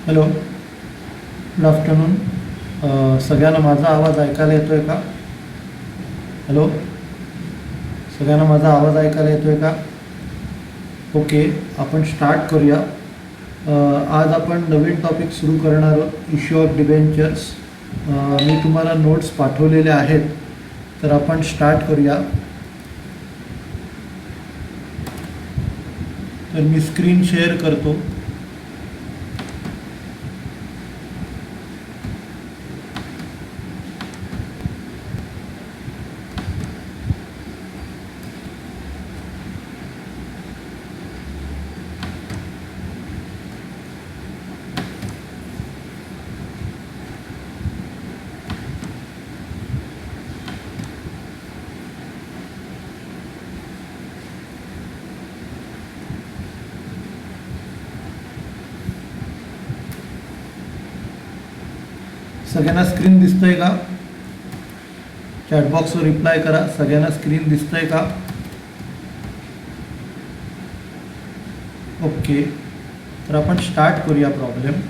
Hello, good afternoon. सगळ्यांना माझा आवाज ऐकायला येतो आहे का? हॅलो, सगळ्यांना माझा आवाज ऐकायला येतो आहे का? ओके, आपण स्टार्ट करूया. आज आपण नवीन टॉपिक सुरू करणार आहोत, इश्यू ऑफ डिबेंचर्स. मी तुम्हाला नोट्स पाठवलेले आहेत, तर आपण स्टार्ट करूया. तर मी स्क्रीन शेअर करतो. सगळ्यांना स्क्रीन दिसतंय का? चॅटबॉक्सवर रिप्लाय करा. सगळ्यांना स्क्रीन दिसतंय का? ओके, तर आपण स्टार्ट करूया प्रॉब्लेम.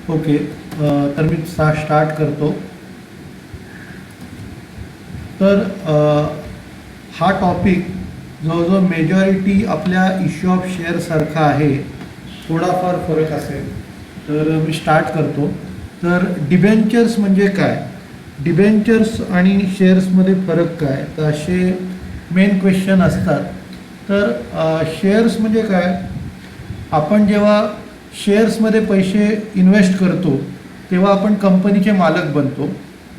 ओके, तर मी स्टार्ट करतो. तर हा टॉपिक जवळजवळ मेजॉरिटी आपल्या इश्यू ऑफ शेअरसारखा आहे, थोडाफार फरक असेल. तर मी स्टार्ट करतो. तर डिबेंचर्स म्हणजे काय, डिबेंचर्स आणि शेअर्समध्ये फरक काय, तर असे मेन क्वेश्चन असतात. तर शेअर्स म्हणजे काय, आपण जेव्हा शेअर्समध्ये पैसे इन्व्हेस्ट करतो तेव्हा आपण कंपनीचे मालक बनतो,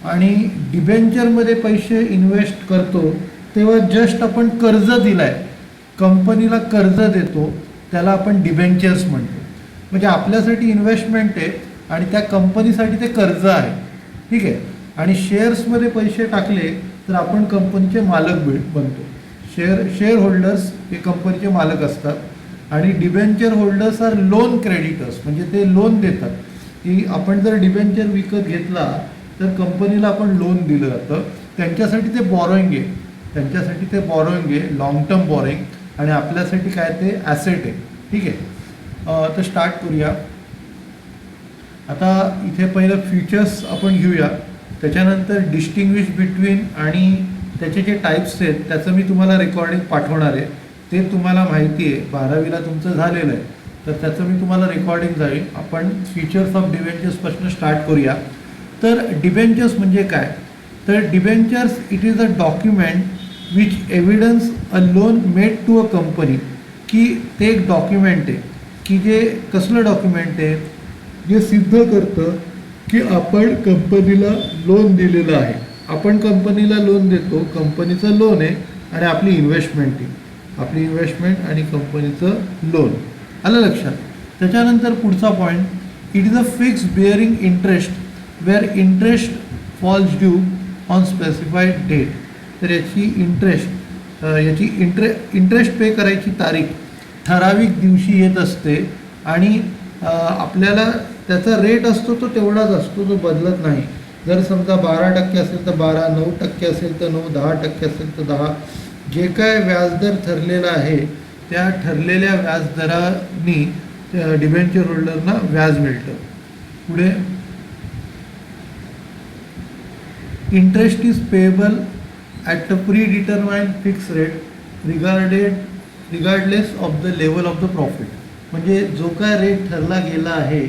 आणि डिबेंचरमध्ये पैसे इन्व्हेस्ट करतो तेव्हा जस्ट आपण कर्ज दिलं आहे, कंपनीला कर्ज देतो, त्याला आपण डिबेंचर्स म्हणतो. म्हणजे आपल्यासाठी इन्व्हेस्टमेंट आहे आणि त्या कंपनीसाठी ते कर्ज आहे, ठीक आहे. आणि शेअर्समध्ये पैसे टाकले तर आपण कंपनीचे मालक बनतो. शेअर होल्डर्स हे कंपनीचे मालक असतात, आणि debenture holders are loan creditors, म्हणजे ते लोन देतात. की आपण जर डिबेंचर विकत घेतला तर कंपनीला आपण लोन दिलं जातं, त्यांच्यासाठी ते बॉरोइंग आहे, त्यांच्यासाठी ते बॉरोइंग आहे, लॉंग टर्म बॉरोइंग, आणि आपल्यासाठी काय ते ॲसेट आहे, ठीक आहे. तर स्टार्ट करूया. आता इथे पहिलं फीचर्स आपण घेऊया, त्याच्यानंतर डिस्टिंग्विश बिटवीन आणि त्याचे जे टाईप्स आहेत त्याचं मी तुम्हाला रेकॉर्डिंग पाठवणार आहे. ते तुम्हाला माहिती आहे, 12वीला तुमचं झालेलं आहे, तर त्याचं मी तुम्हाला रेकॉर्डिंग जाईल. आपण फीचर्स ऑफ डिबेंचर्सपासून स्टार्ट करूया. तर डिबेंचर्स म्हणजे काय, तर debentures it is a document which evidence a loan made to a company. की ते एक डॉक्युमेंट आहे की जे कसलं डॉक्युमेंट आहे, जे सिद्ध करतं की आपण कंपनीला लोन दिलेलं आहे. आपण कंपनीला लोन देतो, कंपनीचं लोन आहे आणि आपली इन्व्हेस्टमेंट आहे, आपली इन्व्हेस्टमेंट आणि कंपनीचं लोन. आलं लक्षात? त्याच्यानंतर पुढचा point, it is a fix bearing interest where interest falls due on specified date. तर याची इंटरेस्ट पे करायची तारीख ठराविक दिवशी येत असते, आणि आपल्याला त्याचा रेट असतो तो तेवढाच असतो, जो बदलत नाही. जर समजा 12% असेल तर 12, 9% असेल तर 9, 10% असेल तर 10. जे काय व्याजदर ठरलेला आहे त्या ठरलेल्या व्याजदरांनी डिबेंचर होल्डरना व्याज मिळतं. पुढे, interest is payable at a pre determined fix rate regardless of the level of the profit. म्हणजे जो काय रेट ठरला गेला आहे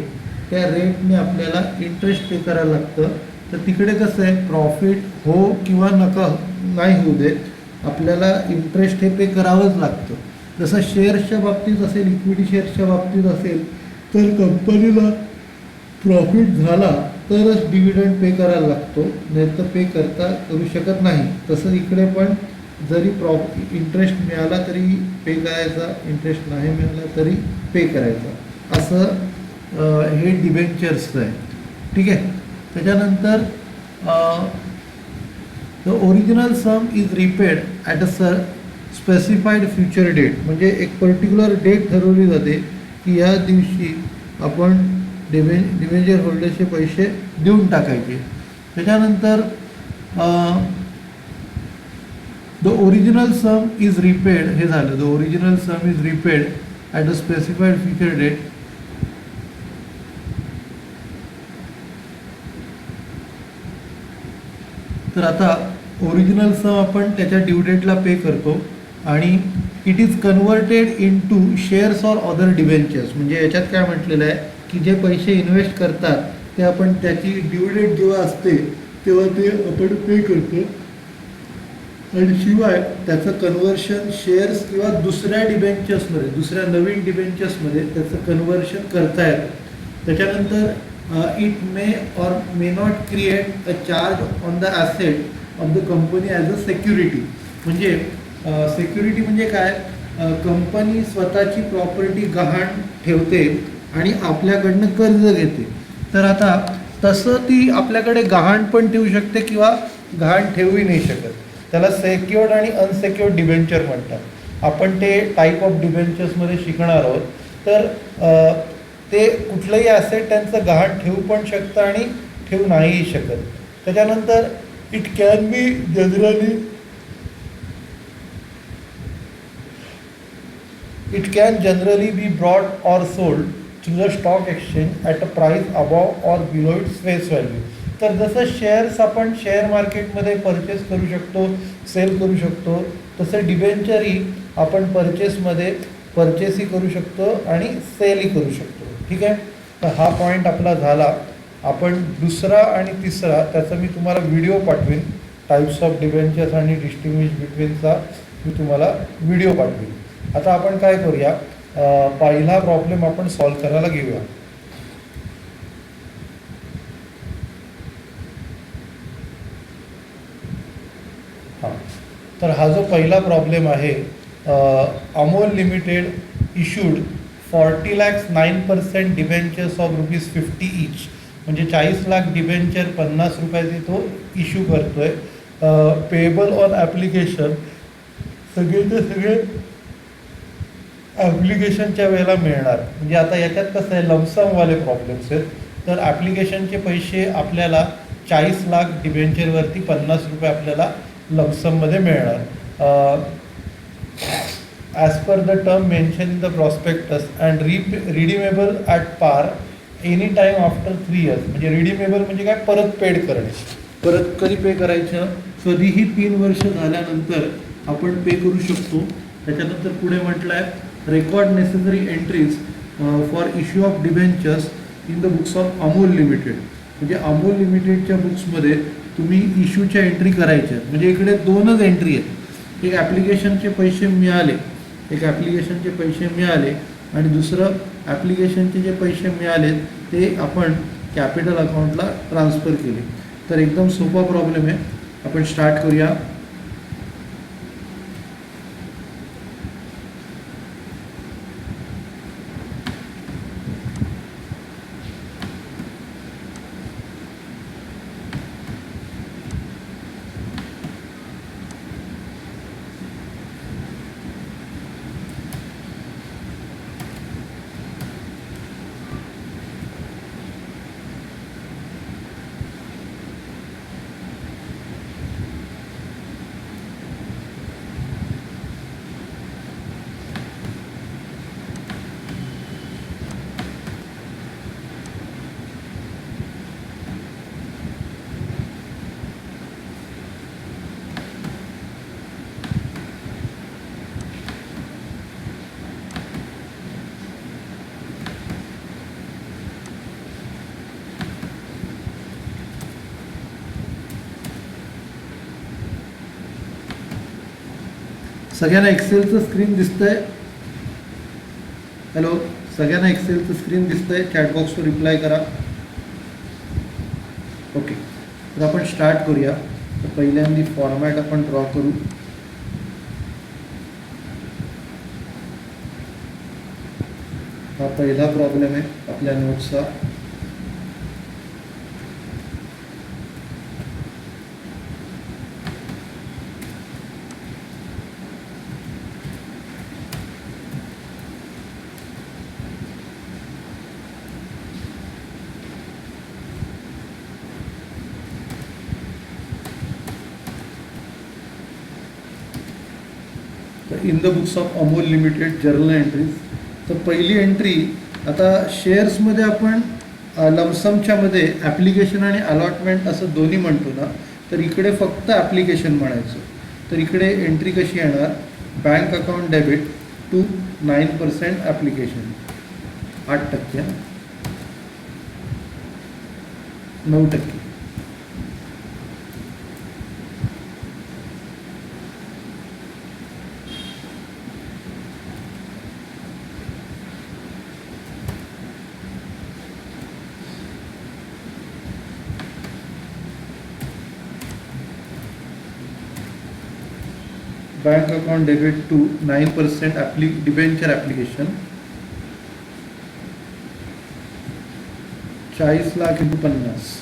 त्या रेटने आपल्याला इंटरेस्ट पे करायला लागतं. तर तिकडे कसं आहे, प्रॉफिट हो किंवा नाही होऊ दे, आपल्याला इंटरेस्ट हे पे करावंच लागतं. जसं शेअर्सच्या बाबतीत असेल, इक्विटी शेअर्सच्या बाबतीत असेल, तर कंपनीला प्रॉफिट झाला तरच डिव्हिडंड पे करायला लागतो, नाही तर पे करू शकत नाही. तसं इकडे पण जरी इंटरेस्ट मिळाला तरी पे करायचा, इंटरेस्ट नाही मिळाला तरी पे करायचा, असं हे डिबेंचर्सचं आहे. ठीक आहे. त्याच्यानंतर the original sum is repaid at a specified future date, म्हणजे एक पर्टिक्युलर डेट ठरवली जाते की या दिवशी आपण डिबेंचर होल्डरचे पैसे देऊन टाकायचे. त्याच्यानंतर the original sum is repaid, हे झालं. The original sum is repaid at a specified future date. तर आता ओरिजिनल सम आपण त्याच्या ड्यू डेटला पे करतो आणि it is converted into shares or other debentures. म्हणजे याच्यात काय म्हटलेलं आहे की जे पैसे इन्व्हेस्ट करतात ते आपण त्याची ड्यू डेट जेव्हा असते तेव्हा ते आपण पे करतो आणि शिवाय त्याचं कन्व्हर्शन शेअर्स किंवा दुसऱ्या डिबेंचर्समध्ये, दुसऱ्या नवीन डिबेंचर्समध्ये त्याचं कन्व्हर्शन करता येतं. त्याच्यानंतर it may or may not create a charge on the asset of the company as a security. म्हणजे सेक्युरिटी म्हणजे काय, कंपनी स्वतःची प्रॉपर्टी गहाण ठेवते आणि आपल्याकडनं कर्ज घेते. तर आता तसं ती आपल्याकडे गहाण पण ठेवू शकते किंवा गहाण ठेवूही नाही शकत. त्याला सेक्युअर्ड आणि अनसेक्युअर्ड डिबेंचर म्हणतात. आपण ते टाईप ऑफ डिबेंचर्समध्ये शिकणार आहोत. तर ते कुठलंही ॲसेट त्यांचं गहाण ठेवू पण शकतं आणि ठेवू नाहीही शकत. त्याच्यानंतर it can be generally It can generally be bought or sold through the stock exchange at a price above or below its face value. तर जसं शेअर्स आपण शेअर मार्केटमध्ये परचेस करू शकतो, सेल करू शकतो, तसं डिबेंचरही आपण परचेसही करू शकतो आणि सेलही करू शकतो. ठीक आहे. तर हा पॉईंट आपला झाला. आपण दुसरा आणि तिसरा त्याचा मी तुम्हाला व्हिडिओ पाठवीन. टाईप्स ऑफ डिबेंचर्स आणि डिस्टिंग्विश बिटवीनचा मी तुम्हाला व्हिडिओ पाठवीन. आता आपण काय करूया, पहिला प्रॉब्लेम आपण सॉल्व करायला घेऊया. हां, तर हा जो पहिला प्रॉब्लेम आहे, Amol limited issued 40 lakhs 9% debentures of ₹50 each, म्हणजे 40 लाख डिबेंचर 50 रुपयाचे तो इश्यू करतोय. पेएबल ऑन ॲप्लिकेशन, सगळेचे सगळे ॲप्लिकेशनच्या वेळेला मिळणार. म्हणजे आता याच्यात कसं आहे, लमसमवाले प्रॉब्लेम्स आहेत. तर ॲप्लिकेशनचे पैसे आपल्याला 40 लाख डिबेंचरवरती 50 रुपये आपल्याला लमसममध्ये मिळणार. As per the term mention in the prospectus and redeemable at पार एनी टाईम आफ्टर 3 years. म्हणजे रिडीमेबल म्हणजे काय, परत पेड करणे. परत कधी पे करायचं, कधीही 3 वर्ष झाल्यानंतर आपण पे करू शकतो. त्याच्यानंतर पुढे म्हटलं आहे, record necessary entries for issue of debentures in the books of Amol limited. म्हणजे अमोल लिमिटेडच्या बुक्समध्ये तुम्ही इश्यूच्या एंट्री करायच्या. म्हणजे इकडे 2च एंट्री आहेत. एक ॲप्लिकेशनचे पैसे मिळाले, आणि दुसरं ॲप्लिकेशनचे जे पैसे मिळाले ते आपण कॅपिटल अकाउंटला ट्रान्सफर केले. तर एकदम सोपा प्रॉब्लेम आहे. आपण स्टार्ट करूया. सगळ्यांना एक्सेलचं स्क्रीन दिसतंय? हॅलो, सगळ्यांना एक्सेलचं स्क्रीन दिसतंय? चॅटबॉक्सवर रिप्लाय करा. ओके, तर आपण स्टार्ट करूया. तर पहिल्यांदा फॉर्मॅट आपण ड्रॉ करू. हा पहिला प्रॉब्लेम आहे आपल्या नोट्सचा. In the books of Amol limited journal entries. तर पहिली एंट्री, आता शेअर्समध्ये आपण लमसमच्या मध्ये ॲप्लिकेशन आणि अलॉटमेंट असं दोन्ही म्हणतो ना, तर इकडे फक्त ॲप्लिकेशन म्हणायचं. तर इकडे एंट्री कशी येणार, bank account debit to 9% application, 8%, 9%. Bank account debit to 9% debenture application, 40 lakh × 50.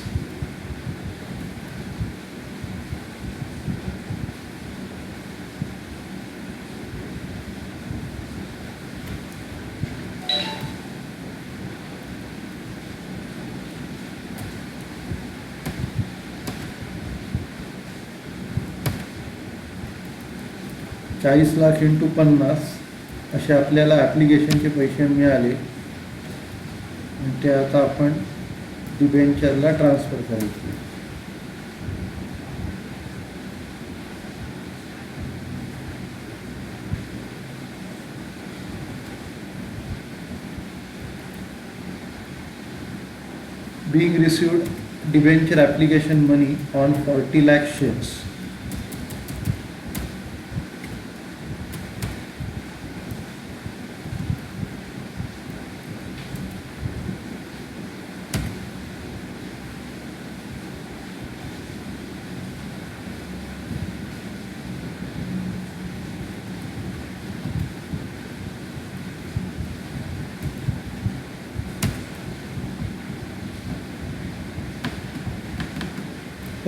चाळीस लाख × 50 असे आपल्याला ॲप्लिकेशनचे पैसे मिळाले. ते आता आपण डिबेंचरला ट्रान्सफर करायचे. being received debenture application money on 40 lakh shares.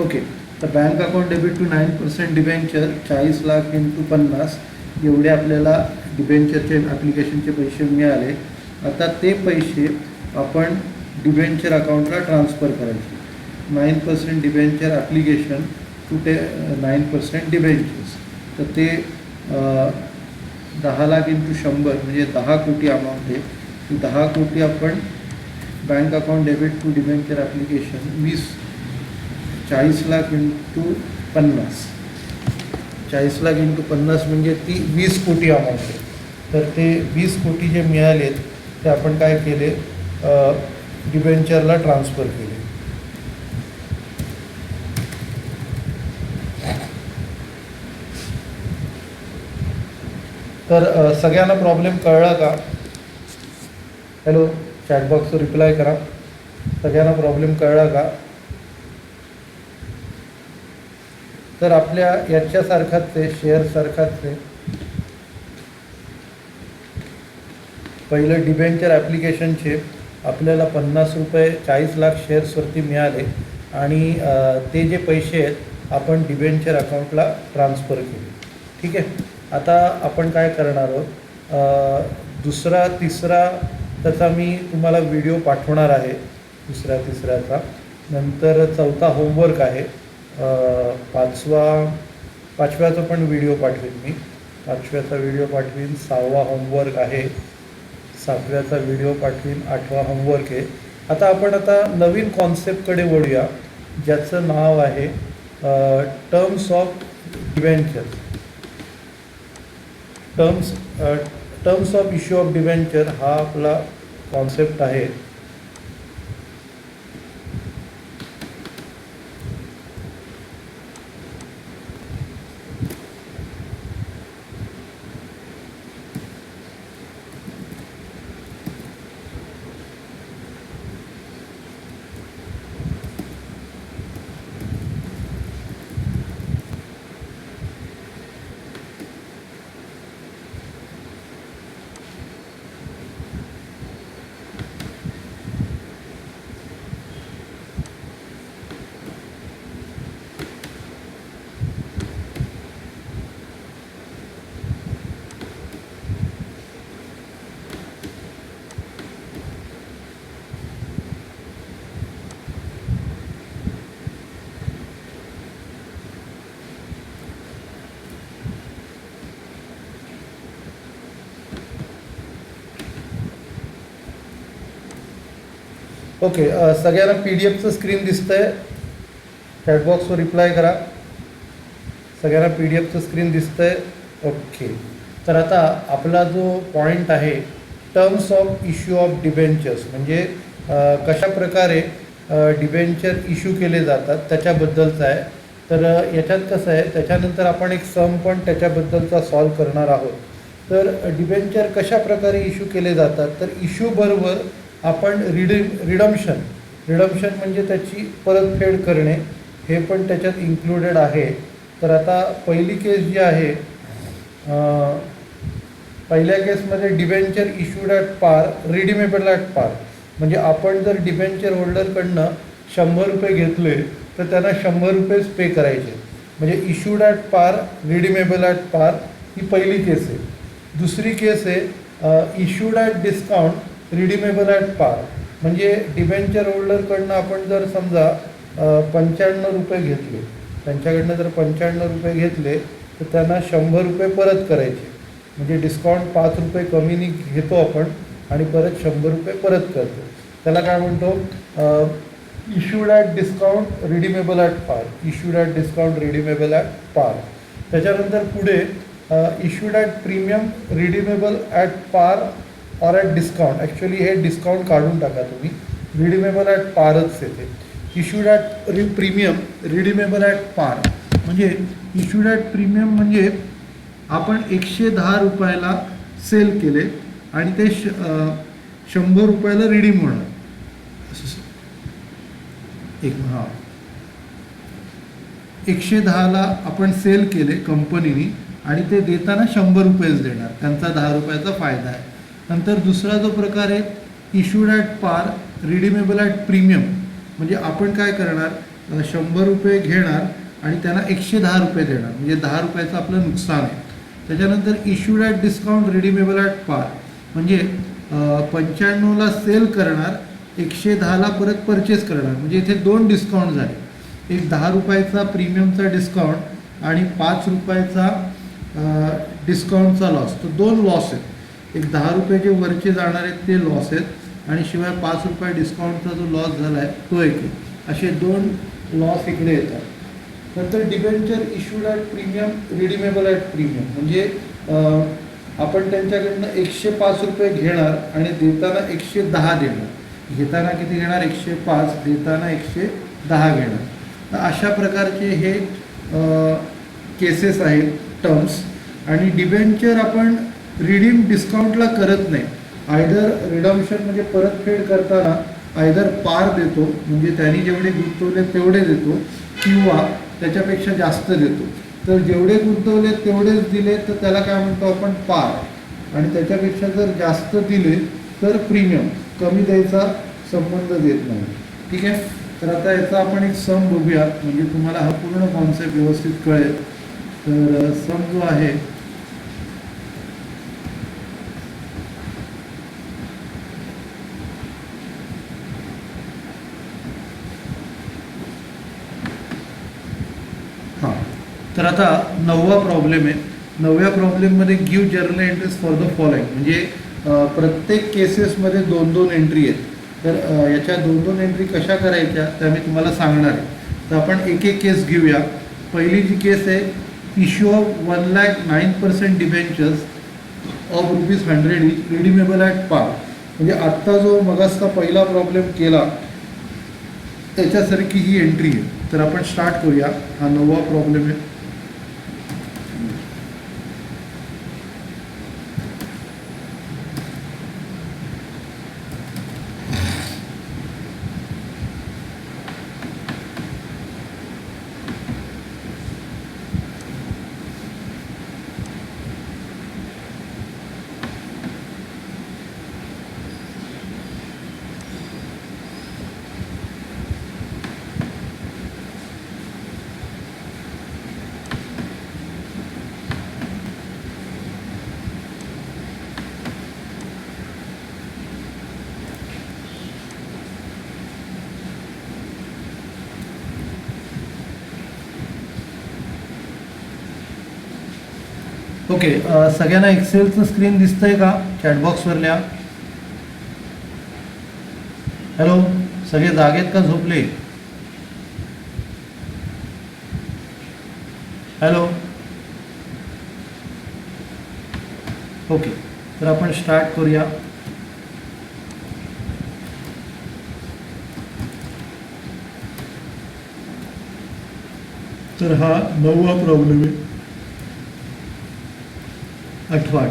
Okay, तर bank account debit to 9% debenture 40 lakh × 50 एवढे आपल्याला डिबेंचरचे ॲप्लिकेशनचे पैसे मिळाले. आता ते पैसे आपण डिबेंचर अकाउंटला ट्रान्सफर करायचे. 9% डिबेंचर ॲप्लिकेशन टू 9% डिबेंचर्स. तर ते 10 लाख × 100 म्हणजे 10 कोटी अमाऊंट आहे. ती 10 कोटी आपण bank account debit to debenture application 40 lakh × 50, 40 lakh × 50 म्हणजे ती 20 कोटी अमाऊंट आहे. तर ते 20 कोटी जे मिळालेत ते आपण काय केले, डिबेंचरला ट्रान्सफर केले. तर सगळ्यांना प्रॉब्लेम कळला का? हॅलो, चॅटबॉक्सवर रिप्लाय करा. सगळ्यांना प्रॉब्लेम कळला का? तर आपल्या याच्यासारखाच आहे, शेअरसारखाच आहे. पहिलं डिबेंचर ॲप्लिकेशनचे आपल्याला 50 रुपये 40 लाख शेअर्सवरती मिळाले आणि ते जे पैसे आहेत आपण डिबेंचर अकाउंटला ट्रान्सफर केले. ठीक आहे. आता आपण काय करणार आहोत, दुसरा तिसरा त्याचा मी तुम्हाला व्हिडिओ पाठवणार आहे, दुसऱ्या तिसऱ्याचा. नंतर चौथा होमवर्क आहे, पाचव्याचा पण व्हिडिओ पाठवेन मी, 5व्याचा व्हिडिओ पाठवीन. 6वा होमवर्क आहे, 7व्याचा व्हिडिओ पाठवीन. 8वा होमवर्क आहे. आता नवीन कॉन्सेप्टकडे वळूया, ज्याचं नाव आहे terms of debenture. Terms of issue of debenture हा आपला कॉन्सेप्ट आहे. ओके, सगळ्यांना PDF स्क्रीन दिसतंय? चॅटबॉक्सवर रिप्लाय करा. सगळ्यांना PDF स्क्रीन दिसतंय? ओके. तर आता आपला जो पॉईंट आहे terms of issue of debentures, म्हणजे कशा प्रकारे डिबेंचर इश्यू केले जातात त्याच्याबद्दलचं आहे. तर याच्यात कसं आहे, त्याच्यानंतर आपण एक सम पण त्याच्याबद्दलचा सॉल्व करणार आहोत. तर डिबेंचर कशा प्रकारे इश्यू केले जातात, तर इश्यूबरोबर आपण रिडम्शन म्हणजे त्याची परतफेड करणे हे पण त्याच्यात इन्क्लुडेड आहे. तर आता पहिली केस जी आहे, पहिल्या केसमध्ये debenture issued at par, redeemable at par, म्हणजे आपण जर डिबेंचर होल्डरकडनं 100 रुपये घेतले तर त्यांना 100 रुपयेच पे करायचे, म्हणजे issued at par, redeemable at पार, ही पहिली केस आहे. दुसरी केस आहे issued at discount, redeemable at par, म्हणजे डिबेंचर होल्डरकडनं आपण जर समजा 95 रुपये घेतले, त्यांच्याकडनं जर 95 रुपये घेतले तर त्यांना 100 रुपये परत करायचे, म्हणजे डिस्काउंट 5 रुपये कमीने घेतो आपण आणि परत 100 रुपये परत करतो. त्याला काय म्हणतो, issued at discount, redeemable at par, issued at discount, redeemable at par. त्याच्यानंतर पुढे issued at premium, redeemable at par or at discount. Actually हे डिस्काउंट काढून टाका तुम्ही, रिडीमेबल ॲट पारच येते. Issued at premium, redeemable at par, म्हणजे issued at premium म्हणजे आपण 110 रुपयाला सेल केले आणि ते 100 रुपयाला रिडीम होणार. हां, 110ला आपण सेल केले कंपनीने आणि ते देताना 100 रुपयेच देणार, त्यांचा 10 रुपयाचा फायदा आहे. नंतर दुसरा जो प्रकार आहे issued at par, redeemable at premium, म्हणजे आपण काय करणार, 100 रुपये घेणार आणि त्यांना 110 रुपये देणार, म्हणजे 10 रुपयाचं आपलं नुकसान आहे. त्याच्यानंतर issued at discount, redeemable at par, म्हणजे 95ला सेल करणार, 110ला परत परचेस करणार, म्हणजे इथे 2 डिस्काउंट झाले, एक 10 रुपयाचा प्रीमियमचा डिस्काउंट आणि 5 रुपयाचा डिस्काउंटचा लॉस. तर 2 लॉस आहेत, एक 10 रुपये जे वरचे जाणार आहेत ते लॉस आहेत आणि शिवाय 5 रुपये डिस्काउंटचा जो लॉस झाला आहे तो एक आहे. असे 2 लॉस इकडे येतात. नंतर debenture issued at premium, redeemable at premium, म्हणजे आपण त्यांच्याकडनं 105 रुपये घेणार आणि देताना 110 देणार, घेताना किती घेणार, 105, देताना 110 घेणार. तर अशा प्रकारचे हे केसेस आहेत टर्म्स. आणि डिबेंचर आपण रिडीम डिस्काउंटला करत नाही, आयदर रिडम्शन म्हणजे परतफेड करताना आयदर पार देतो, म्हणजे त्यांनी जेवढे गुंतवले तेवढे देतो, किंवा त्याच्यापेक्षा जास्त देतो. तर जेवढे गुंतवले तेवढेच दिले तर त्याला काय म्हणतो आपण, पार, आणि त्याच्यापेक्षा जर जास्त दिले तर प्रीमियम, कमी द्यायचा संबंध देत नाही. ठीक आहे. तर आता याचा आपण एक सम बघूया, म्हणजे तुम्हाला हा पूर्ण कॉन्सेप्ट व्यवस्थित कळेल. तर सम जो आहे, हां, तर आता 9वा प्रॉब्लेम आहे. 9व्या प्रॉब्लेममध्ये give journal entries for the following, म्हणजे प्रत्येक केसेसमध्ये 2-2 एंट्री आहेत. तर याच्या 2-2 एंट्री कशा करायच्या त्या मी तुम्हाला सांगणार आहे. तर आपण एक एक केस घेऊया. पहिली जी केस आहे, issue of 1,09% debentures of ₹100 each, redeemable at par, म्हणजे आत्ता जो मगासचा पहिला प्रॉब्लेम केला त्याच्यासारखी ही एंट्री आहे. तर आपण स्टार्ट करूया. हा 9वा प्रॉब्लेम आहे. ओके, सगळ्यांना एक्सेलचं स्क्रीन दिसतंय का? चॅटबॉक्सवर लिहा. हॅलो. सगळे जागेत का झोपले? हॅलो. ओके, तर आपण स्टार्ट करूया. तर हा 9वा प्रॉब्लेम आहे. 8वा.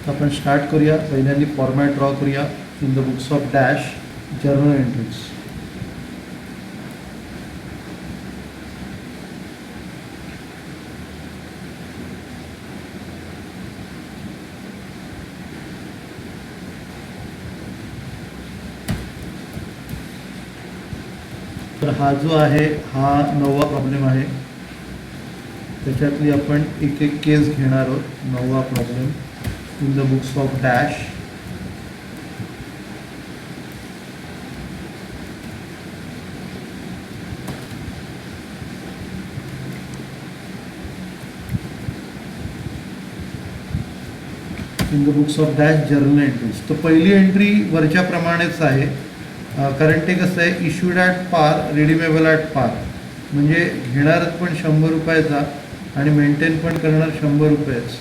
आपण स्टार्ट करूया. पहिल्यांदा फॉर्मॅट ड्रॉ करूया. In the books of dash journal entries. तर हा जो आहे हा 9वा प्रॉब्लेम आहे. त्याच्यातली आपण एक एक केस घेणार आहोत. 9वा problem in the books of dash. In the books of dash journal entries. तर पहिली एंट्री वरच्या प्रमाणेच आहे, कारण ते कसं आहे, issued at par, redeemable at par. म्हणजे घेणार पण 100 रुपयाचा आणि मेंटेन पण करणार 100 रुपयेच.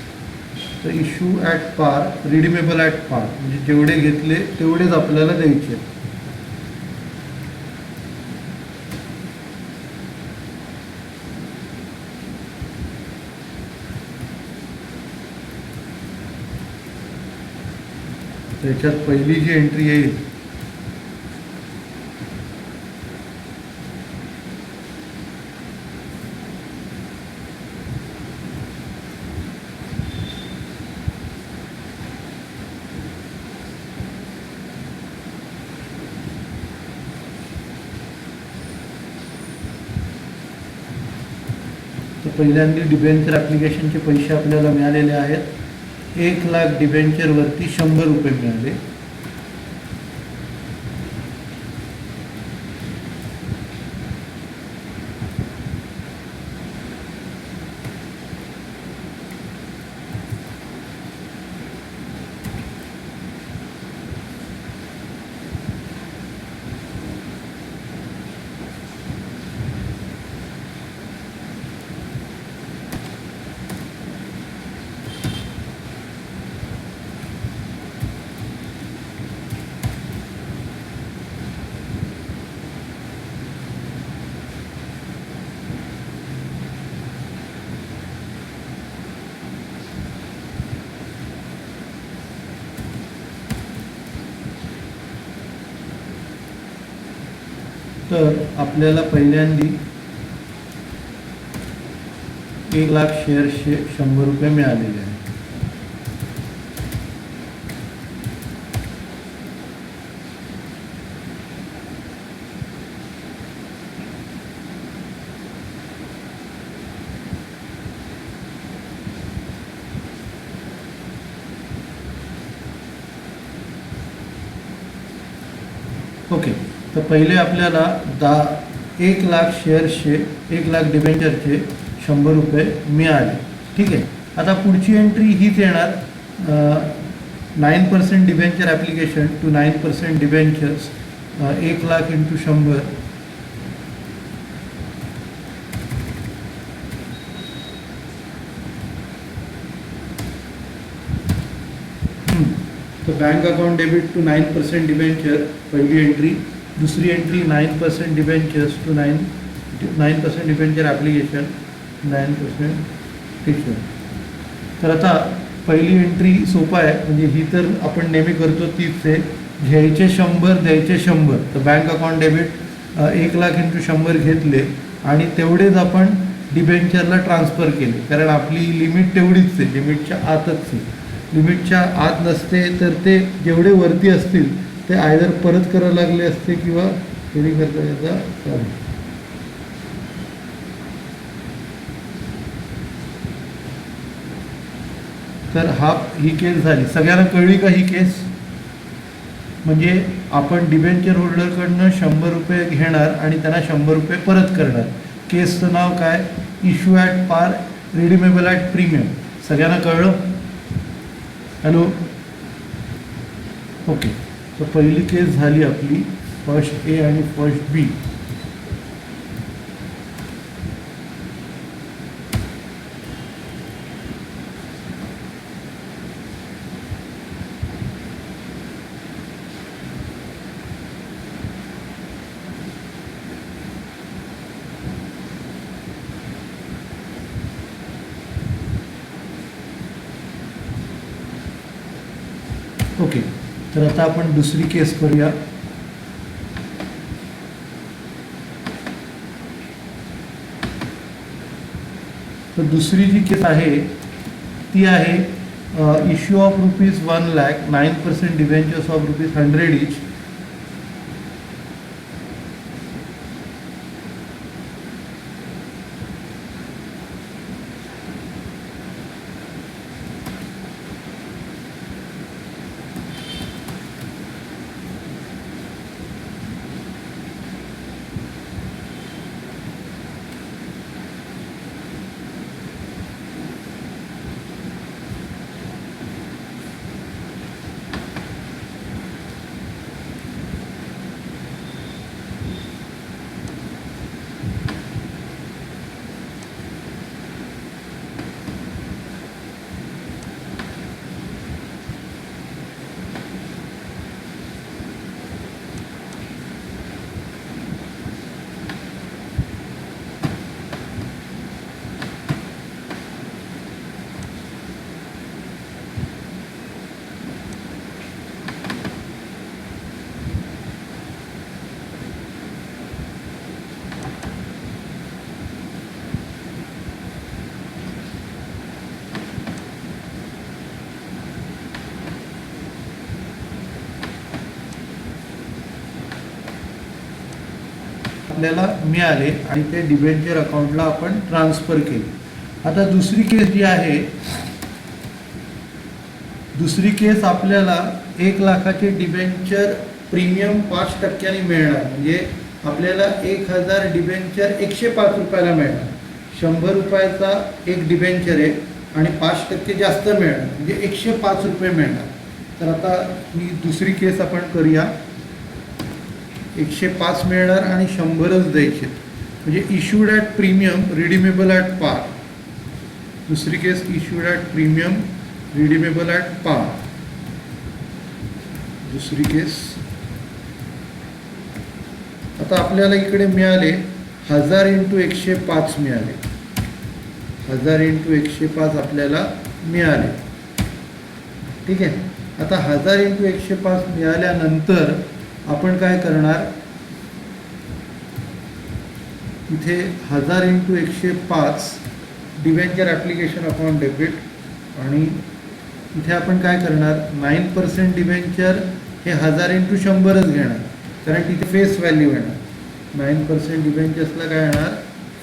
तर issue at par, redeemable at par, म्हणजे जेवढे घेतले तेवढेच आपल्याला द्यायचे. त्याच्यात पहिली जी एंट्री येईल तर पहिल्यांदा डिबेंचर ॲप्लिकेशनचे पैसे आपल्याला मिळालेले आहेत. 1,00,000 डिबेंचरवरती 100 रुपये मिळाले. तर आपल्याला पहिल्यांदा 1,00,000 शेअर्सचे 100 रुपये मिळालेले आहेत. ओके, तर पहिले आपल्याला 1,00,000 शेअर्सचे, 1,00,000 डिबेंचरचे 100 रुपये मिळाले. ठीक आहे. आता पुढची एंट्री हीच येणार. 9% debenture application to 9% debentures, 1,00,000 into 100. तो bank account debit to 9% debenture, पहिली एंट्री. दुसरी entry 9% debentures to 9% debenture application, 9% teacher. तर आता पहिली एंट्री सोपा आहे, म्हणजे ही तर आपण नेहमी करतो तीच आहे. घ्यायचे 100, द्यायचे 100. तर बँक अकाउंट डेबिट 1,00,000 इंटू 100 घेतले आणि तेवढेच आपण डिबेंचरला ट्रान्सफर केले, कारण आपली लिमिट तेवढीच आहे, लिमिटच्या आतच आहे. लिमिटच्या आत नसते तर ते जेवढे वरती असतील ते आयदर परत करायला लागले असते किंवा फेरी करता याचा चालू. तर ही केस झाली. सगळ्यांना कळली का ही केस? म्हणजे आपण डिबेंचर होल्डरकडनं 100 रुपये घेणार आणि त्यांना 100 रुपये परत करणार. केसचं नाव काय? Issue at par, redeemable at premium. सगळ्यांना कळलं? Hello, okay. तर पहिली केस झाली आपली फर्स्ट ए आणि फर्स्ट बी. ओके, तर आता आपण दुसरी केस करूया. तर दुसरी जी केस आहे ती आहे इश्यू ऑफ ₹1,00,000, 9% डिबेंचर्स ऑफ ₹100 इच. आपल्याला मिळाले आणि ते डिबेंचर अकाउंटला आपण ट्रान्सफर केले. आता दुसरी केस जी आहे, दुसरी केस आपल्याला 1,00,000चे डिबेंचर प्रीमियम 5% मिळणार. म्हणजे आपल्याला 1,000 डिबेंचर 105 रुपयाला मिळणार. 100 रुपयाचा एक डिबेंचर आहे आणि 5% जास्त मिळणार, म्हणजे 105 रुपये मिळणार. तर आता ही दुसरी केस आपण करूया. 105 मिळणार आणि 100च द्यायचे, म्हणजे issued at premium, redeemable at par. दुसरी case issued at premium, redeemable at par. दुसरी केस. आता आपल्याला इकडे मिळाले 1000 × 105 मिळाले. 1000 × 105 आपल्याला मिळाले. ठीक आहे. आता 1000 × 105 मिळाल्यानंतर आपण काय करणार? इथे 1000 × 105 डिबेंचर ॲप्लिकेशन अकाउंट डेबिट, आणि इथे आपण काय करणार? 9% डिबेंचर हे 1000 × 100च घेणार, कारण तिथे फेस व्हॅल्यू येणार. 9% डिबेंचर्सला काय येणार?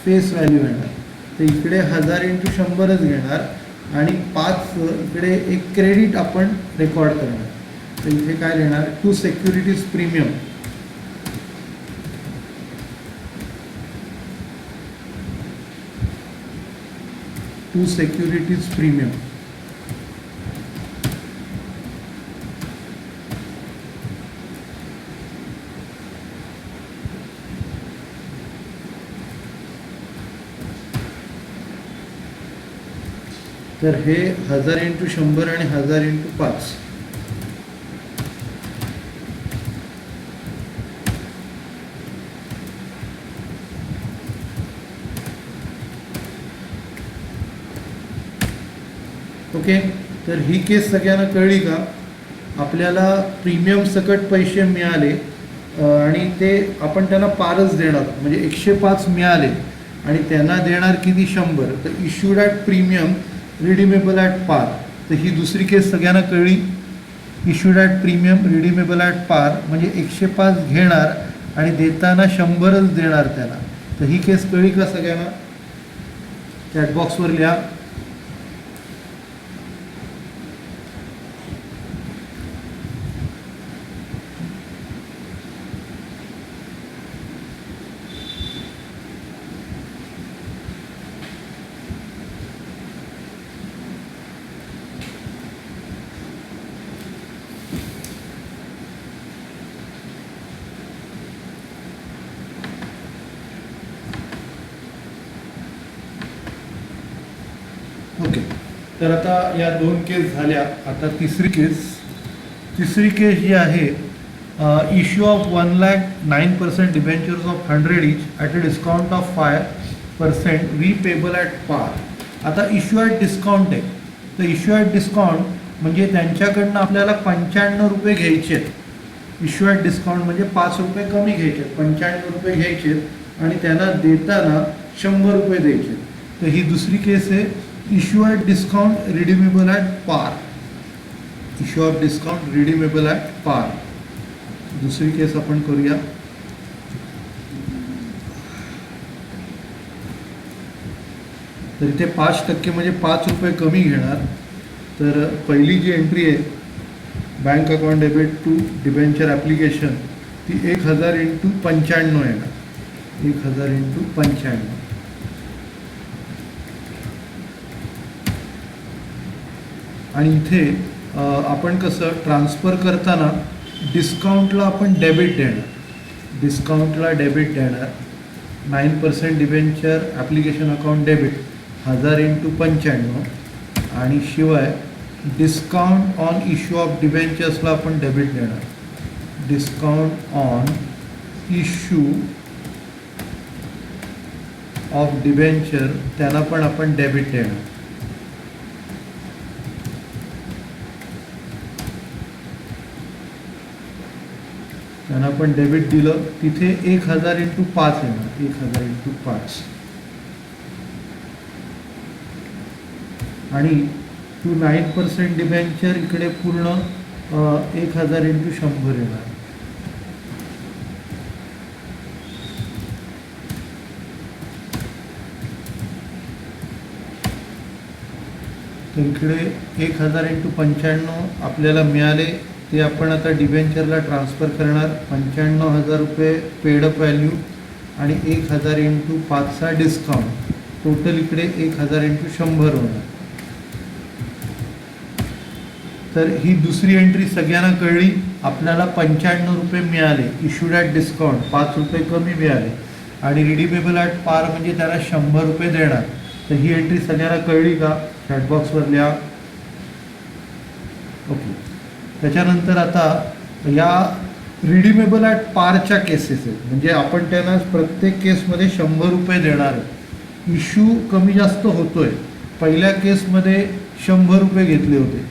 फेस व्हॅल्यू येणार. तर इकडे 1000 × 100च घेणार आणि 5 इकडे एक क्रेडिट आपण रेकॉर्ड करणार. तर इथे काय लिहिणार? To securities premium. To securities premium. तर हे 1000 × 100 आणि 1000 × 5. ओके. तर ही केस सगळ्यांना कळली का? आपल्याला प्रीमियम सकट पैसे मिळाले आणि ते आपण त्यांना पारच देणार, म्हणजे 105 मिळाले आणि त्यांना देणार किती? 100. तर issued at premium, redeemable at पार. तर ही दुसरी केस सगळ्यांना कळली. Issued at premium, redeemable at par, म्हणजे 105 घेणार आणि देताना 100च देणार त्याला. तर ही केस कळली का सगळ्यांना? चॅटबॉक्सवर लिहा. तर आता या 2 केस झाल्या. आता तिसरी केस जी आहे, issue of 1,09% debentures of 100 each at a discount of 5% repayable at पार. आता इश्यू ॲट डिस्काउंट आहे, तर इश्यू ॲट डिस्काउंट म्हणजे त्यांच्याकडनं आपल्याला 95 रुपये घ्यायचे आहेत. इश्यू ॲट डिस्काउंट म्हणजे 5 रुपये कमी घ्यायचे आहेत, 95 रुपये घ्यायचे आहेत आणि त्यांना देताना 100 रुपये द्यायचे. तर ही दुसरी केस आहे, issue at discount redeemable at par. Issue of discount redeemable at par. दुसरी केस आपण करूया. तर इथे 5% म्हणजे 5 रुपये कमी घेणार. तर पहिली जी एंट्री आहे, bank account debit to debenture application, ती 1000 × 95 येणार. 1000 × 95. आणि इथे आपण कसं ट्रान्सफर करताना डिस्काउंटला आपण डेबिट देणार. 9% डिबेंचर ॲप्लिकेशन अकाउंट डेबिट 1000 × 95. आणि शिवाय डिस्काउंट ऑन इश्यू ऑफ डिबेंचर्सला आपण डेबिट देणार. Discount on issue of debenture त्यांना पण आपण डेबिट देणार. त्यांना आपण डेबिट दिलं, तिथे 1000 × 5 येणार. 1000 × 5. आणि 9% डिबेंचर इकडे पूर्ण 1000 × 100 येणार. तर इकडे 1000 × 95 आपल्याला मिळाले, ते आपण आता डिबेंचरला ट्रान्सफर करणार. 95,000 रुपये पेडअप व्हॅल्यू आणि 1000 × 5चा डिस्काउंट, टोटल इकडे 1000 × 100 होणार. तर ही दुसरी एंट्री सगळ्यांना कळली. आपल्याला 95 रुपये मिळाले, इश्यूड ॲट डिस्काउंट 5 रुपये कमी मिळाले आणि रिडीमेबल ॲट पार म्हणजे त्याला 100 रुपये देणार. तर ही एंट्री सगळ्यांना कळली का? चॅटबॉक्सवर लिहा. ओके. त्याच्यानंतर आता या रिडीमेबल ॲट पारच्या केसेस आहेत, म्हणजे आपण त्यांना प्रत्येक केसमध्ये 100 रुपये देणार आहे. इश्यू कमी जास्त होतोय. पहिल्या केसमध्ये 100 रुपये घेतले होते,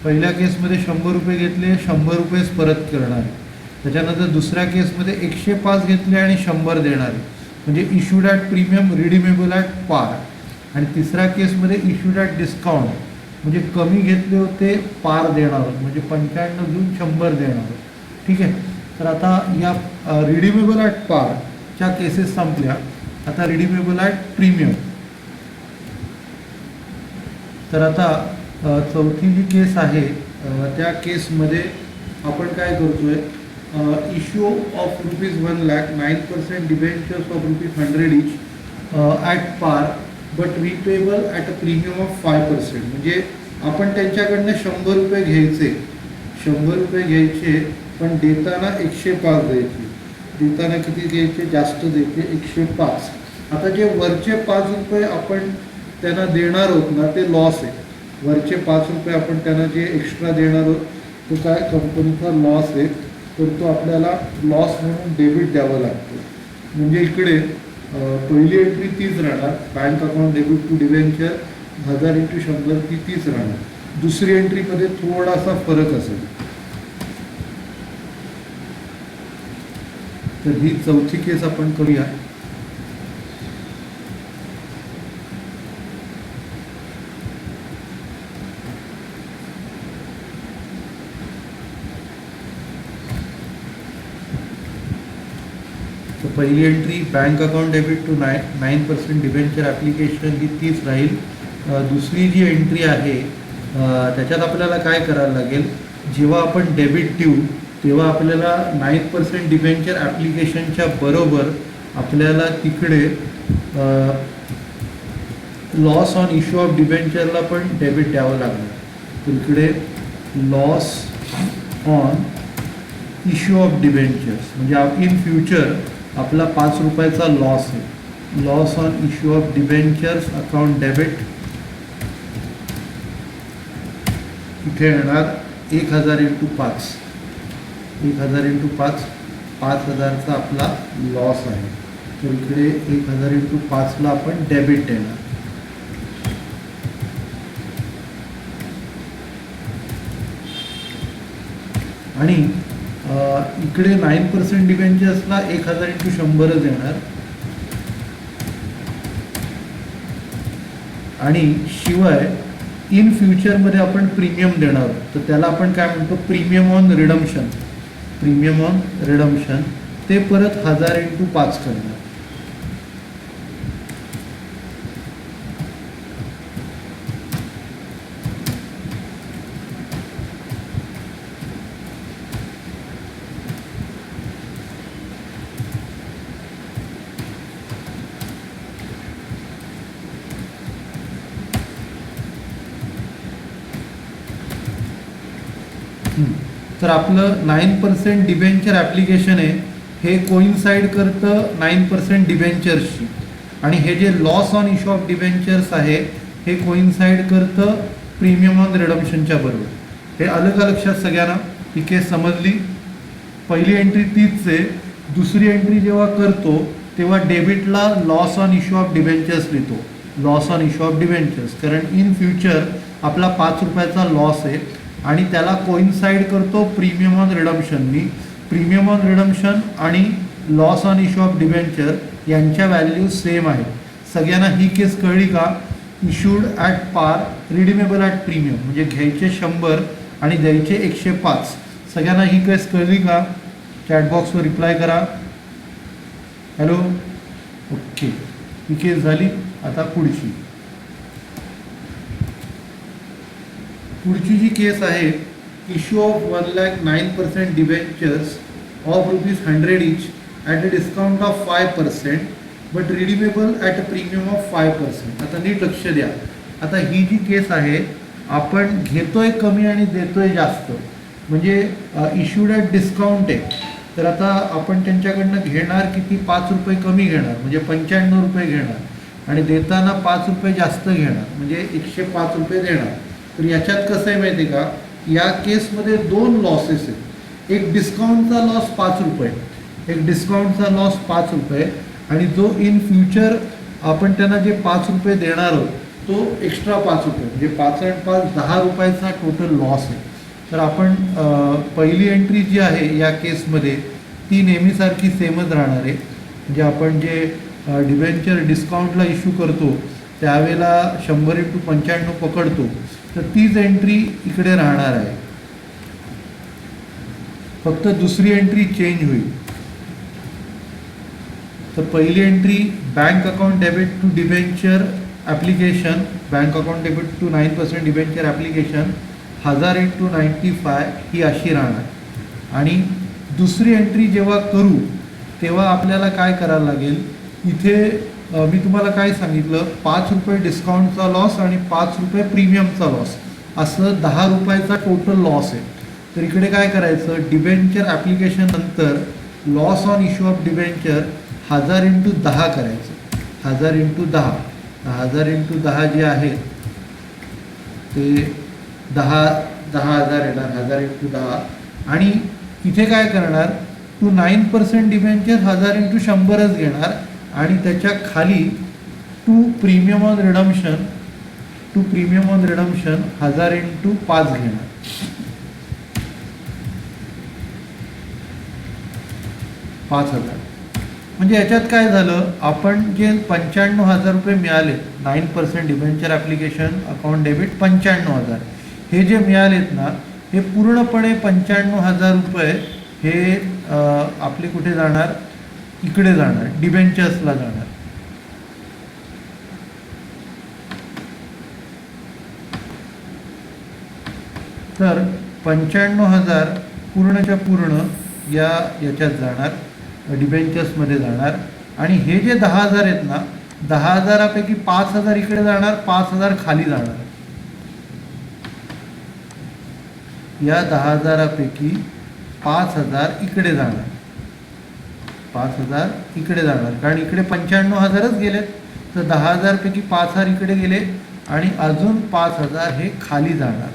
पहिल्या केसमध्ये 100 रुपये घेतले, 100 रुपयेच परत करणार आहे. त्याच्यानंतर दुसऱ्या केसमध्ये 105 घेतले आणि 100 देणार आहे, म्हणजे issued at premium redeemable at पार. आणि तिसऱ्या केसमध्ये इश्यूड ॲट डिस्काउंट म्हणजे कमी घेतले होते, पार देणार आहोत, म्हणजे 95 घेऊन 100 देणार आहोत. ठीक आहे. तर आता या रिडीमेबल ॲट पारच्या केसेस संपल्या. आता रिडीमेबल ॲट प्रीमियम. तर आता चौथी जी केस आहे, त्या केसमध्ये आपण काय करतोय, issue of ₹1,00,000 9% debentures of ₹100 each at par but repayable at a premium of 5%. म्हणजे आपण त्यांच्याकडनं 100 रुपये घ्यायचे, 100 रुपये घ्यायचे, पण देताना 105 द्यायचे. देताना किती द्यायचे? जास्त द्यायचे, 105. आता जे वरचे 5 रुपये आपण त्यांना देणार आहोत ना, ते लॉस आहे. वरचे 5 रुपये आपण त्यांना जे एक्स्ट्रा देणार आहोत, तो काय कंपनीचा लॉस आहे, तर तो आपल्याला लॉस म्हणून डेबिट द्यावा लागतो. म्हणजे इकडे पहिली एंट्री तीच राहणार, bank account debit to debenture 1000 × 100 ती तीच राहणार. दुसरी एंट्रीमध्ये थोडासा फरक असेल. तर ही चौथी केस आपण करूया. तर पहिली entry bank account debit to 9% debenture application ही तीच राहील. दुसरी जी एंट्री आहे त्याच्यात आपल्याला काय करायला लागेल, जेव्हा आपण डेबिट देऊ तेव्हा आपल्याला 9% डिबेंचर ॲप्लिकेशनच्या बरोबर आपल्याला तिकडे लॉस ऑन इश्यू ऑफ डिबेंचरला पण डेबिट द्यावं लागणार. तर इकडे loss on issue of debentures म्हणजे इन फ्युचर आपला 5 रुपयाचा लॉस आहे. Loss on issue of debentures account debit इथे येणार 1000 इंटू 5, 1000 इंटू 5, 5000चा आपला लॉस आहे. तर इकडे 1000 इंटू 5ला आपण डेबिट देणार. आणि इकडे 9% डिबेंचर्सला 1000 इंटू 100च येणार. आणि शिवाय इन फ्युचरमध्ये आपण प्रीमियम देणार आहोत, तर त्याला आपण काय म्हणतो, premium on redemption. Premium on redemption ते परत 1000 इंटू 5 करणार. तर आपलं 9% डिबेंचर ॲप्लिकेशन आहे, हे कोइन्साइड करतं 9% डिबेंचर्सशी. आणि हे जे loss on issue of debentures आहे हे कोइन्साइड करतं प्रीमियम ऑन रिडम्शनच्या बरोबर. हे आलं का लक्षात सगळ्यांना? ही केस समजली. पहिली एंट्री तीच आहे. दुसरी एंट्री जेव्हा करतो तेव्हा डेबिटला loss on issue of debentures लिहितो, loss on issue of debentures, कारण इन फ्युचर आपला 5 रुपयाचा लॉस आहे आणि त्याला कोइन्साइड करतो प्रीमियम ऑन रिडम्शननी. प्रीमियम ऑन रिडम्शन आणि loss on issue of debenture यांच्या व्हॅल्यू सेम आहेत. सगळ्यांना ही केस कळली का? Issued at par, redeemable at premium, म्हणजे घ्यायचे 100 आणि द्यायचे 105. सगळ्यांना ही केस कळली का? चॅटबॉक्सवर रिप्लाय करा. हॅलो, ओके, ही केस झाली. आता पुढची जी केस आहे, issue of 1,09% debentures of ₹100 each at a discount of 5%, but redeemable at a premium of 5%. आता नीट लक्ष द्या. आता ही जी केस आहे, आपण घेतोय कमी आणि देतोय जास्त, म्हणजे इश्यूड ॲट डिस्काउंट आहे. तर आता आपण त्यांच्याकडनं घेणार किती? 5 रुपये कमी घेणार, म्हणजे 95 रुपये घेणार, आणि देताना 5 रुपये जास्त घेणार, म्हणजे 105 रुपये देणार. तर याच्यात कसं आहे माहिती आहे का, या केसमध्ये 2 लॉसेस आहेत. एक डिस्काउंटचा लॉस 5 रुपये, एक डिस्काउंटचा लॉस 5 रुपये, आणि जो इन फ्युचर आपण त्यांना जे 5 रुपये देणार आहोत तो एक्स्ट्रा 5 रुपये, म्हणजे 5 आणि 5 10 रुपयाचा टोटल लॉस आहे. तर आपण पहिली एंट्री जी आहे या केसमध्ये ती नेहमीसारखी सेमच राहणार आहे. म्हणजे आपण जे डिबेंचर डिस्काउंटला इश्यू करतो त्यावेळेला 100 इंटू 95 पकडतो, तर तीच एंट्री इकडे राहणार आहे. फक्त दुसरी एंट्री चेंज होईल. तर पहिली entry bank account debit to debenture application, bank account debit to 9% debenture application 1000 into 95 ही अशी राहणार. आणि दुसरी एंट्री जेव्हा करू तेव्हा आपल्याला काय करायला लागेल, इथे मी तुम्हाला काय सांगितलं, 5 रुपये डिस्काउंटचा लॉस आणि 5 रुपये प्रीमियमचा लॉस, असं 10 रुपयाचा टोटल लॉस आहे. तर इकडे काय करायचं, डिबेंचर ॲप्लिकेशन नंतर loss on issue of debenture 1000 into 10 करायचं. 1000 इंटू 10, 1000 इंटू 10 जे आहे ते 10,000 येणार, 1000 इंटू 10. आणि इथे काय करणार, टू 9% डिबेंचर 1000 इंटू 100च घेणार, आणि त्याच्या खाली to premium on redemption, to premium on redemption 1000 into 5 घेणार. म्हणजे याच्यात काय झालं, आपण जे 95,000 रुपये मिळाले 9% डिबेंचर ॲप्लिकेशन अकाउंट डेबिट 95,000, हे जे मिळालेत ना, हे पूर्णपणे 95,000 रुपये हे आपले कुठे जाणार, इकडे जाणार, डिबेंचर्सला जाणार. तर 95,000 पूर्णच्या पूर्ण याच्यात जाणार, डिबेंचर्समध्ये जाणार. आणि हे जे 10,000 आहेत ना, 10,000पैकी 5,000 इकडे जाणार, 5,000 खाली जाणार. या 10,000पैकी 5,000 इकडे जाणार, 5,000 इकडे जाणार, कारण इकडे 95,000च गेलेत. तर 10,000पैकी 5,000 इकडे गेले आणि अजून 5,000 हे खाली जाणार.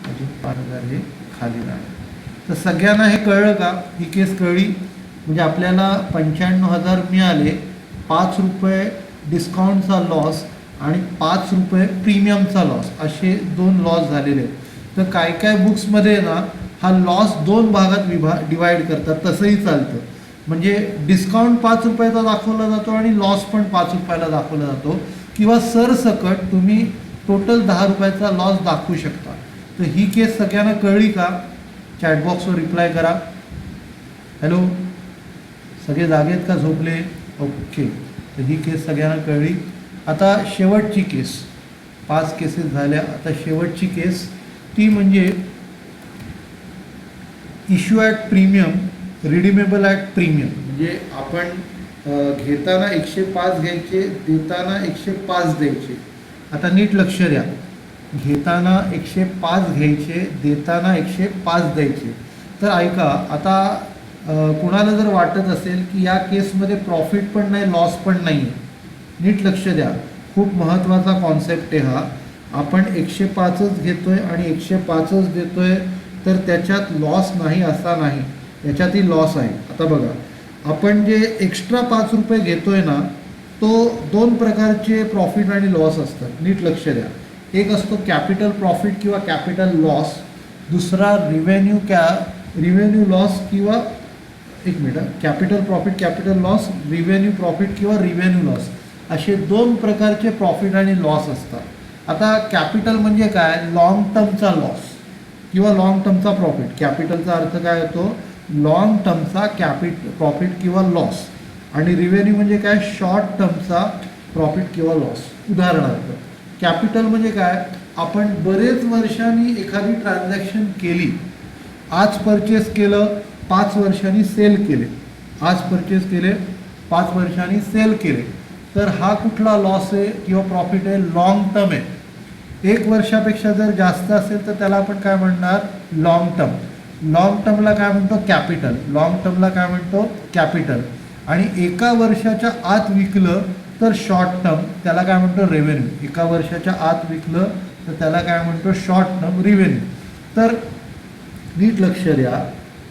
अजून 5,000 हे खाली राहणार. तर सगळ्यांना हे कळलं का? ही केस कळली. म्हणजे आपल्याला 95,000 मिळाले, 5 रुपये डिस्काउंटचा लॉस आणि 5 रुपये प्रीमियमचा लॉस, असे 2 लॉस झालेले आहेत. तर काय काय बुक्समध्ये ना हा लॉस 2 भागात डिवाईड करतात, तसंही चालतं. म्हणजे डिस्काउंट 5 रुपयाचा दाखवला जातो आणि लॉस पण 5 रुपयाला दाखवला जातो, किंवा सरसकट तुम्ही टोटल 10 रुपयाचा लॉस दाखवू शकता. तर ही केस सगळ्यांना कळली का? चॅटबॉक्सवर रिप्लाय करा. हॅलो, सगळे जागेत का झोपले? ओके, तर ही केस सगळ्यांना कळली. आता शेवटची केस, 5 केसेस झाल्या. आता शेवटची केस ती म्हणजे issue at premium, redeemable at premium. म्हणजे आपण घेताना 105 घ्यायचे, देताना 105 द्यायचे. आता नीट लक्ष द्या, घेताना 105 घ्यायचे, देताना 105 द्यायचे. तर ऐका, आता कुणाला जर वाटत असेल की या केसमध्ये प्रॉफिट पण नाही लॉस पण नाही आहे, नीट लक्ष द्या, खूप महत्त्वाचा कॉन्सेप्ट आहे हा. आपण 105च घेतोय आणि 105च देतोय, तर त्याच्यात लॉस नाही असा नाही, याच्यातही लॉस आहे. आता बघा, आपण जे एक्स्ट्रा 5 रुपये घेतोय ना, तो 2 प्रकारचे प्रॉफिट आणि लॉस असतात. नीट लक्ष द्या. एक असतो कॅपिटल प्रॉफिट किंवा कॅपिटल लॉस, दुसरा रिव्हेन्यू लॉस किंवा capital profit capital loss, revenue profit किंवा रिव्हेन्यू लॉस, असे 2 प्रकारचे प्रॉफिट आणि लॉस असतात. आता कॅपिटल म्हणजे काय? लॉंग टर्मचा लॉस किंवा लॉंग टर्मचा प्रॉफिट. कॅपिटलचा अर्थ काय होतो? लॉंग टर्मचा प्रॉफिट किंवा लॉस. आणि रिव्हेन्यू म्हणजे काय? शॉर्ट टर्मचा प्रॉफिट किंवा लॉस. उदाहरणार्थ, कॅपिटल म्हणजे काय? आपण बरेच वर्षांनी एखादी ट्रान्झॅक्शन केली, आज परचेस केलं, 5 वर्षांनी सेल केले, आज परचेस केले, 5 वर्षांनी सेल केले, तर हा कुठला लॉस आहे किंवा प्रॉफिट आहे? लॉंग टर्म आहे. 1 वर्षापेक्षा जर जास्त असेल तर त्याला आपण काय म्हणणार? Long term. लॉंग टर्मला काय म्हणतो? कॅपिटल. लॉंग टर्मला काय म्हणतो? कॅपिटल. आणि 1 वर्षाच्या आत विकलं तर शॉर्ट टर्म, त्याला काय म्हणतो? रेव्हेन्यू. 1 वर्षाच्या आत विकलं तर त्याला काय म्हणतो? Short term revenue. तर नीट लक्ष द्या,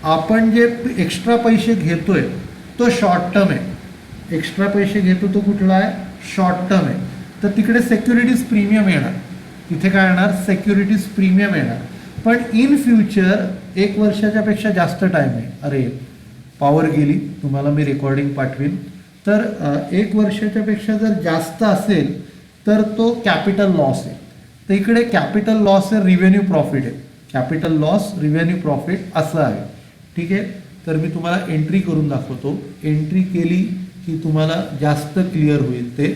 आपण जे एक्स्ट्रा पैसे घेतोय तो शॉर्ट टर्म आहे. एक्स्ट्रा पैसे घेतो तो कुठला आहे? शॉर्ट टर्म आहे. तर तिकडे सिक्युरिटीज प्रीमियम येणार. तिथे काय येणार? सिक्युरिटीज प्रीमियम येणार. पण इन फ्युचर 1 वर्षाच्या पेक्षा जास्त टाईम आहे. अरे पॉवर गेली, तुम्हाला मी रेकॉर्डिंग पाठवीन. तर 1 वर्षाच्या पेक्षा जर जास्त असेल तर तो कॅपिटल लॉस आहे. तर इकडे कॅपिटल लॉस आहे, रिव्हेन्यू प्रॉफिट आहे. कॅपिटल लॉस, रिव्हेन्यू प्रॉफिट असं आहे. ठीक आहे, तर मी तुम्हाला एंट्री करून दाखवतो. एंट्री केली की तुम्हाला जास्त क्लिअर होईल ते.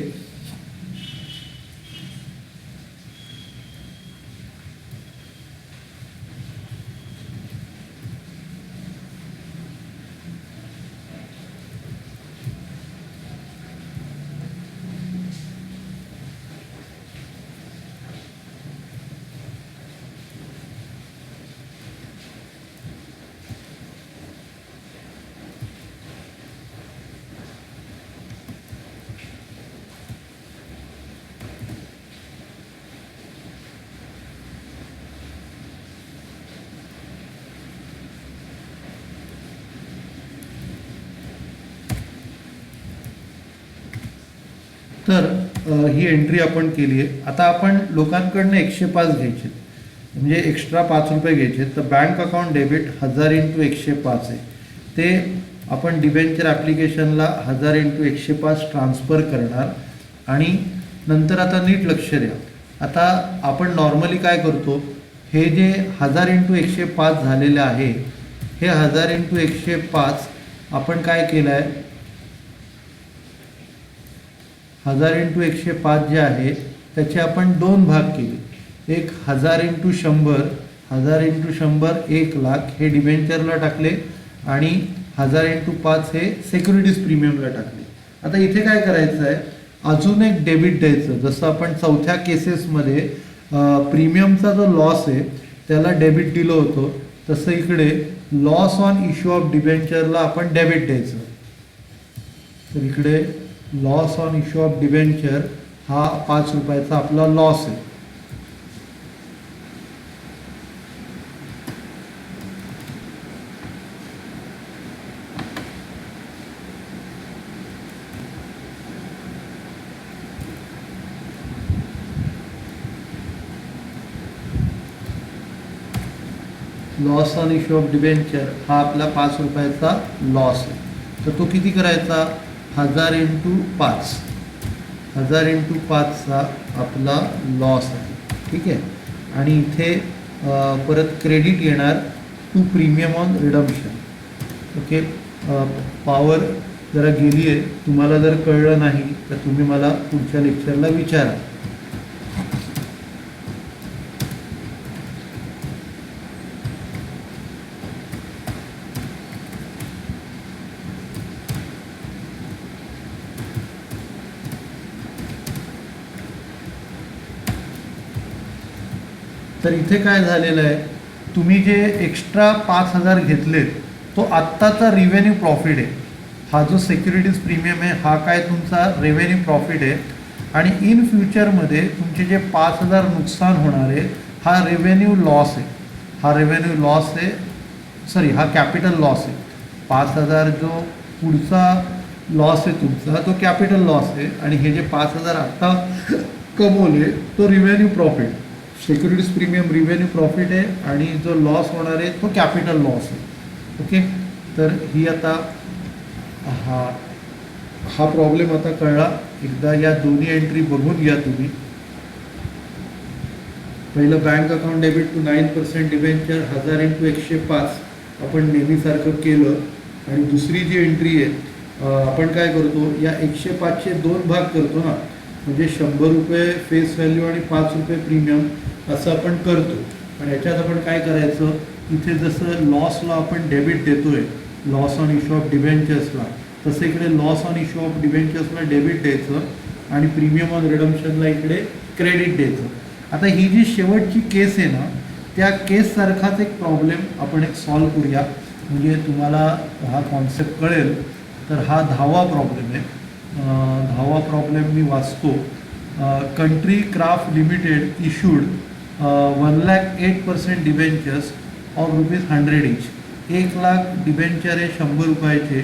तर ही एंट्री आपण केली आहे. आता आपण लोकांकडनं 105 घ्यायचे, म्हणजे एक्स्ट्रा 5 रुपये घ्यायचे. तर बँक अकाउंट डेबिट 1000 × 105 आहे. ते आपण डिबेंचर ॲप्लिकेशनला 1000 × 105 ट्रान्सफर करणार. आणि नंतर आता नीट लक्ष द्या, आता आपण नॉर्मली काय करतो, हे जे 1000 × 105 झालेलं आहे, हे 1000 × 105 आपण काय केलं आहे? 1000 × 105 जे आहे त्याचे आपण 2 भाग केले. एक 1000 × 100, 1000 × 100 1,00,000 हे डिबेंचरला टाकले आणि 1000 × 5 हे सिक्युरिटीज प्रीमियमला टाकले. आता इथे काय करायचं आहे? अजून एक डेबिट द्यायचं. जसं आपण चौथ्या केसेसमध्ये प्रीमियमचा जो लॉस आहे त्याला डेबिट दिलं होतं, तसं इकडे लॉस ऑन इश्यू ऑफ डिबेंचरला आपण डेबिट द्यायचं. तर इकडे loss on issue of debenture हा 5 रुपयाचा आपला लॉस आहे. Loss on issue of debenture हा आपला 5 रुपयाचा लॉस आहे. तर तो किती करायचा? 1000 × 5, 1000 × 5चा आपला लॉस आहे. ठीक आहे. आणि इथे परत क्रेडिट येणार to premium on redemption. Okay. Power जरा गेली आहे. तुम्हाला जर कळलं नाही तर तुम्ही मला पुढच्या लेक्चरला विचारा. तर इथे काय झालेलं आहे, तुम्ही जे एक्स्ट्रा 5000 घेतलेत तो आत्ताचा रिव्हेन्यू प्रॉफिट आहे. हा जो सिक्युरिटीज प्रीमियम आहे हा काय तुमचा रेव्हेन्यू प्रॉफिट आहे. आणि इन फ्युचरमध्ये तुमचे जे 5000 नुकसान होणार आहे हा रेव्हेन्यू लॉस आहे. हा रेव्हेन्यू लॉस आहे, सॉरी हा कॅपिटल लॉस आहे. 5000 जो पुढचा लॉस आहे तुमचा तो कॅपिटल लॉस आहे. आणि हे जे 5000 आत्ता कमवले तो revenue profit. Securities premium revenue profit आहे आणि जो लॉस होणार आहे तो कॅपिटल लॉस आहे. ओके. तर ही आता हा प्रॉब्लेम आता कळला. एकदा या दोन्ही एंट्री बघून घ्या तुम्ही. पहिलं bank account debit to 9% debenture 1000 × 105 आपण नेहमीसारखं केलं. आणि दुसरी जी एंट्री आहे आपण काय करतो, या 105चे 2 भाग करतो ना, म्हणजे 100 रुपये फेस व्हॅल्यू आणि 5 रुपये प्रीमियम असं आपण करतो. पण ह्याच्यात आपण काय करायचं, इथे जसं लॉसला आपण डेबिट देतोय लॉस ऑन इश्यू ऑफ डिबेंचर्सला, तसं इकडे लॉस ऑन इश्यू ऑफ डिबेंचर्सला डेबिट द्यायचं आणि प्रीमियम ऑन रिडम्शनला इकडे क्रेडिट द्यायचं. आता ही जी शेवटची केस आहे ना, त्या केससारखाच एक प्रॉब्लेम आपण एक सॉल्व करूया, म्हणजे तुम्हाला हा कॉन्सेप्ट कळेल. तर हा 10वा प्रॉब्लेम आहे. 10वा प्रॉब्लेम मी वाचतो. Country craft limited issued 1,08% debentures of ₹100 each. 1,00,000 debenture आहे 100 रुपयाचे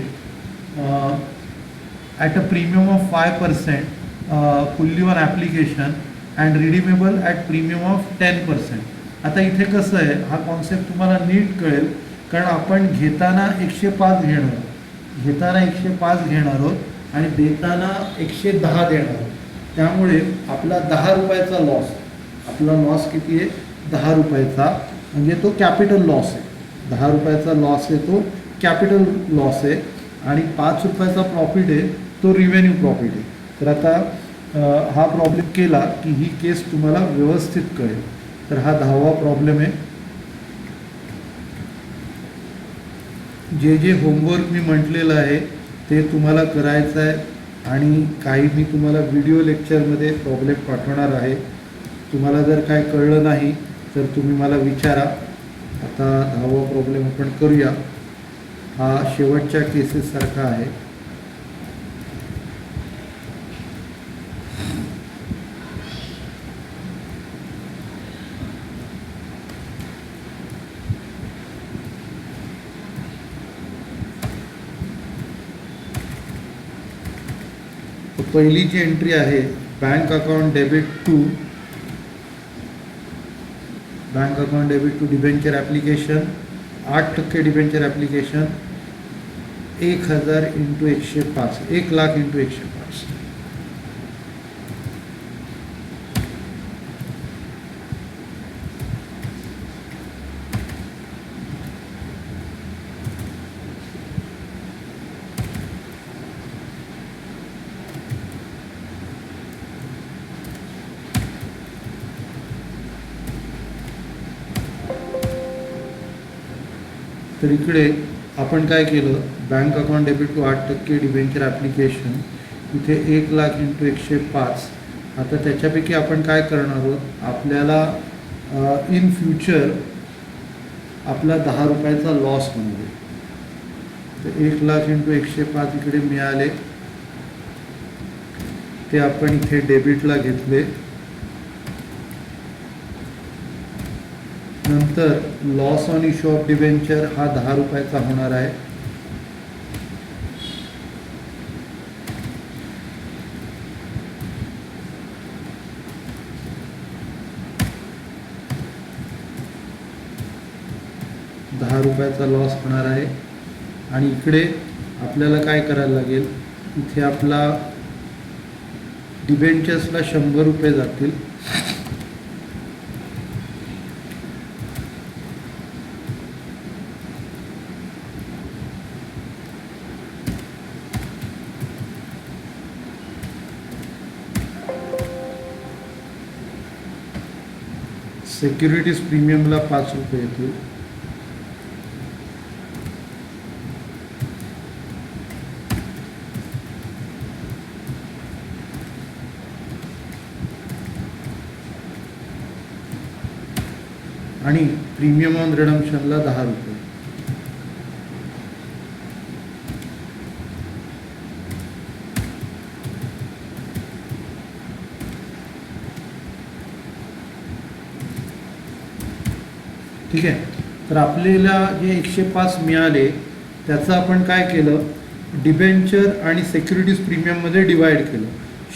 at a premium of 5% fully on application and redeemable at premium of 10%. आता इथे कसं आहे, हा कॉन्सेप्ट तुम्हाला नीट कळेल कारण आपण घेताना 105 घेणार आहोत आणि देताना 110 देणार आहोत. त्यामुळे आपला 10 रुपयाचा लॉस, आपला लॉस किती आहे 10 रुपयाचा, म्हणजे तो कॅपिटल लॉस आहे. 10 रुपयाचा लॉस आहे तो कॅपिटल लॉस आहे आणि 5 रुपयाचा प्रॉफिट आहे तो रिव्हेन्यू प्रॉफिट आहे. तर आता हा प्रॉब्लेम केला की ही केस तुम्हाला व्यवस्थित कळेल. तर हा 10वा प्रॉब्लेम आहे. जे जे होमवर्क मी म्हटलेलं आहे ते तुम्हाला करायचं आहे आणि काही मी तुम्हाला व्हिडिओ लेक्चरमध्ये प्रॉब्लेम पाठवणार आहे. तुम्हाला जर काय कळलं नाही तर तुम्ही मला विचारा. आता 10वा प्रॉब्लेम आपण करूया. हा शेवटच्या केसेससारखा आहे. पहिली जी एंट्री आहे bank account debit to debenture application 8% debenture application 1,000 × 105, 1,00,000 × 105. तर इकडे आपण काय केलं, bank account debit to 8% debenture application, इथे 1,00,000 × 105. आता त्याच्यापैकी आपण काय करणार आहोत, आपल्याला इन फ्युचर आपला 10 रुपयाचा लॉस होणार आहे. तर 1,00,000 × 105 इकडे मिळाले, ते आपण इथे डेबिटला घेतले. नंतर loss on issue of debenture हा 10 रुपयाचा होणार आहे. ₹10 लॉस होणार आहे. आणि इकडे आपल्याला काय करायला लागेल, इथे आपला डिबेंचर्सला ₹100 जातील. सिक्युरिटीज प्रीमियमला ₹5 येतील. आणि प्रीमियम ऑन रिडम्पशनला ₹10. ठीक आहे. तर आपल्याला जे 105 मिळाले त्याचं आपण काय केलं, डिबेंचर आणि सिक्युरिटीज प्रीमियममध्ये डिवाईड केलं.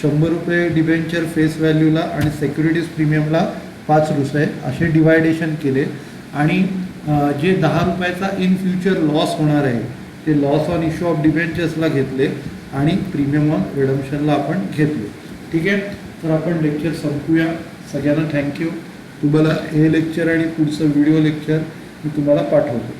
₹100 डिबेंचर फेस व्हॅल्यूला आणि सिक्युरिटीज प्रीमियमला ₹5 असे डिवायडेशन केले. आणि जे ₹10चा इन फ्युचर लॉस होणार आहे ते लॉस ऑन इश्यू ऑफ डिबेंचर्सला घेतले आणि प्रीमियम ऑन रिडम्पशनला आपण घेतले. ठीक आहे. तर आपण लेक्चर संपूया. सगळ्यांना थँक्यू. तुम्हाला हे लेक्चर आणि पुढचं व्हिडिओ लेक्चर मी तुम्हाला पाठवतो.